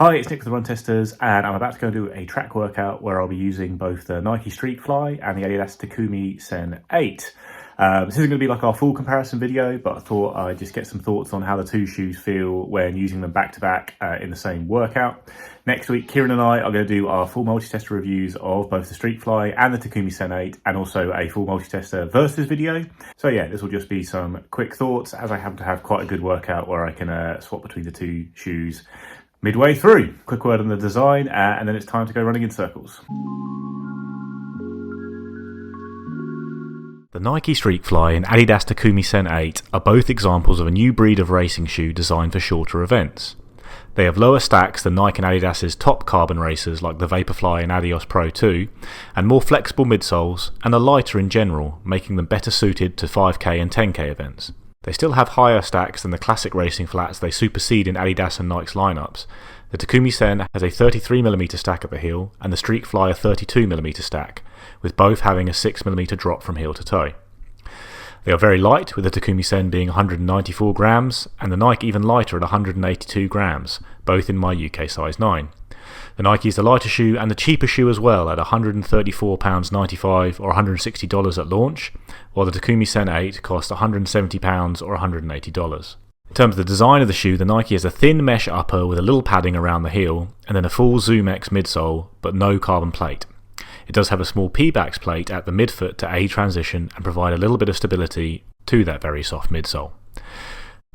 Hi, it's Nick with the Run Testers, and I'm about to go do a track workout where I'll be using both the Nike Streakfly and the Adidas Takumi Sen 8. This isn't going to be like our full comparison video, but I thought I'd just get some thoughts on how the two shoes feel when using them back to back in the same workout. Next week, Kieran and I are going to do our full multi-tester reviews of both the Streakfly and the Takumi Sen 8, and also a full multi-tester versus video. So yeah, this will just be some quick thoughts, as I happen to have quite a good workout where I can swap between the two shoes midway through. Quick word on the design, and then it's time to go running in circles. The Nike Streakfly and Adidas Takumi Sen 8 are both examples of a new breed of racing shoe designed for shorter events. They have lower stacks than Nike and Adidas's top carbon racers like the Vaporfly and Adios Pro 2, and more flexible midsoles, and are lighter in general, making them better suited to 5k and 10k events. They still have higher stacks than the classic racing flats they supersede in Adidas and Nike's lineups. The Takumi Sen has a 33mm stack at the heel and the Streakfly a 32mm stack, with both having a 6mm drop from heel to toe. They are very light, with the Takumi Sen being 194 grams and the Nike even lighter at 182 grams, both in my UK size 9. The Nike is the lighter shoe and the cheaper shoe as well at £134.95 or $160 at launch, while the Takumi Sen 8 cost £170 or $180. In terms of the design of the shoe, the Nike has a thin mesh upper with a little padding around the heel, and then a full ZoomX midsole, but no carbon plate. It does have a small P-backs plate at the midfoot to aid transition and provide a little bit of stability to that very soft midsole.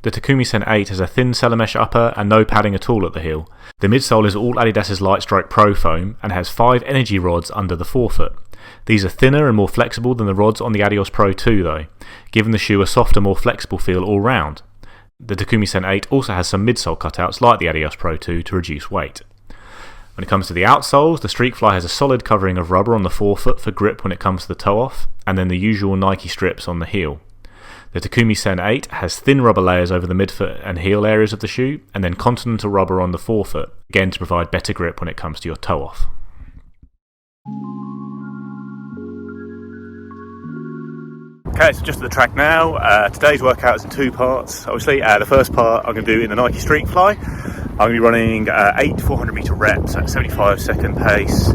The Takumi Sen 8 has a thin Cellar mesh upper and no padding at all at the heel. The midsole is all Adidas's Lightstroke Pro foam and has 5 energy rods under the forefoot. These are thinner and more flexible than the rods on the Adios Pro 2 though, giving the shoe a softer, more flexible feel all round. The Takumi Sen 8 also has some midsole cutouts like the Adios Pro 2 to reduce weight. When it comes to the outsoles, the Streakfly has a solid covering of rubber on the forefoot for grip when it comes to the toe off, and then the usual Nike strips on the heel. The Takumi Sen 8 has thin rubber layers over the midfoot and heel areas of the shoe, and then continental rubber on the forefoot, again to provide better grip when it comes to your toe off. Okay, so just at the track now. Today's workout is in two parts. Obviously, the first part I'm going to do in the Nike Streakfly. I'm going to be running 8 400 meter reps at 75-second pace,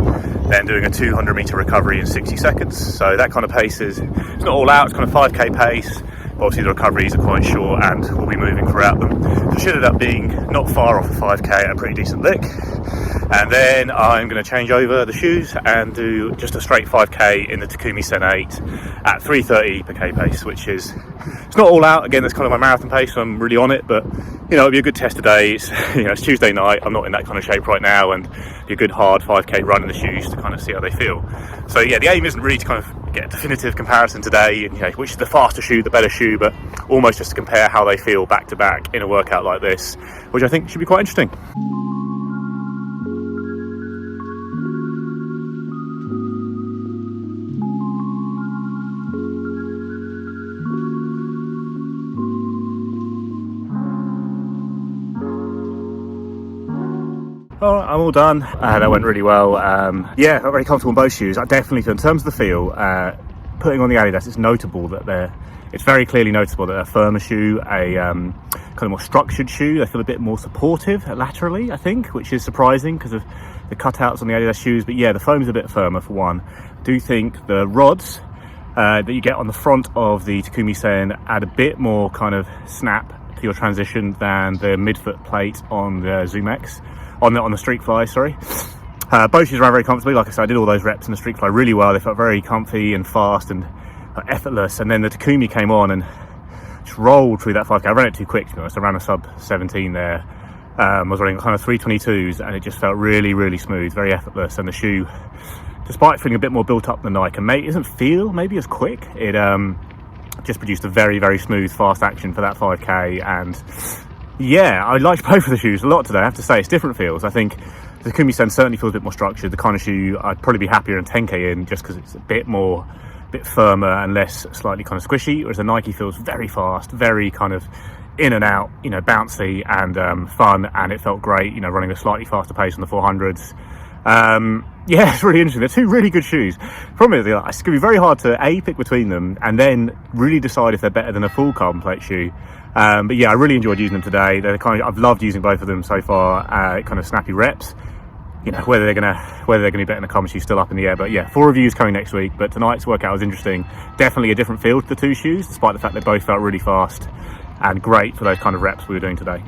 then doing a 200 meter recovery in 60 seconds. So that kind of pace it's not all out, it's kind of 5k pace. But obviously the recoveries are quite short and we'll be moving throughout them. So it should end up being not far off the 5k at a pretty decent lick. And then I'm going to change over the shoes and do just a straight 5k in the Takumi Sen 8 at 3:30 per k pace, which is, it's not all out. Again, that's kind of my marathon pace, so I'm really on it, but you know, it'll be a good test today. It's, you know, it's Tuesday night, I'm not in that kind of shape right now, and be a good hard 5k run in the shoes to kind of see how they feel. So yeah, the aim isn't really to kind of get a definitive comparison today, and you know, which is the faster shoe, the better shoe, but almost just to compare how they feel back to back in a workout like this, which I think should be quite interesting. Alright, I'm all done. That went really well. Yeah, I'm very comfortable in both shoes. I definitely feel, in terms of the feel, putting on the Adidas, it's notable that it's very clearly noticeable that a firmer shoe, a kind of more structured shoe. They feel a bit more supportive laterally, I think, which is surprising because of the cutouts on the Adidas shoes. But yeah, the foam's a bit firmer for one. I do think the rods that you get on the front of the Takumi Sen add a bit more kind of snap to your transition than the midfoot plate on the ZoomX. On the Streakfly, sorry. Both shoes ran very comfortably. Like I said, I did all those reps in the Streakfly really well. They felt very comfy and fast and effortless. And then the Takumi came on and just rolled through that 5k. I ran it too quick, to be honest. I ran a sub 17 there. I was running kind of 322s, and it just felt really, really smooth, very effortless. And the shoe, despite feeling a bit more built up than Nike, and it doesn't feel maybe as quick. It just produced a very, very smooth, fast action for that 5k. And yeah, I liked both of the shoes a lot today, I have to say. It's different feels. I think the Takumi Sen certainly feels a bit more structured, the kind of shoe I'd probably be happier in 10k in, just because it's a bit firmer and less slightly kind of squishy, whereas the Nike feels very fast, very kind of in and out, you know, bouncy and fun, and it felt great, you know, running a slightly faster pace on the 400s. Yeah, it's really interesting. They're two really good shoes. Problem is, it's going to be very hard to pick between them and then really decide if they're better than a full carbon plate shoe. But yeah, I really enjoyed using them today. They're I've loved using both of them so far. Kind of snappy reps. You know, whether they're gonna be better than a common shoe, still up in the air. But yeah, 4 reviews coming next week. But tonight's workout was interesting. Definitely a different feel to the two shoes, despite the fact they both felt really fast and great for those kind of reps we were doing today.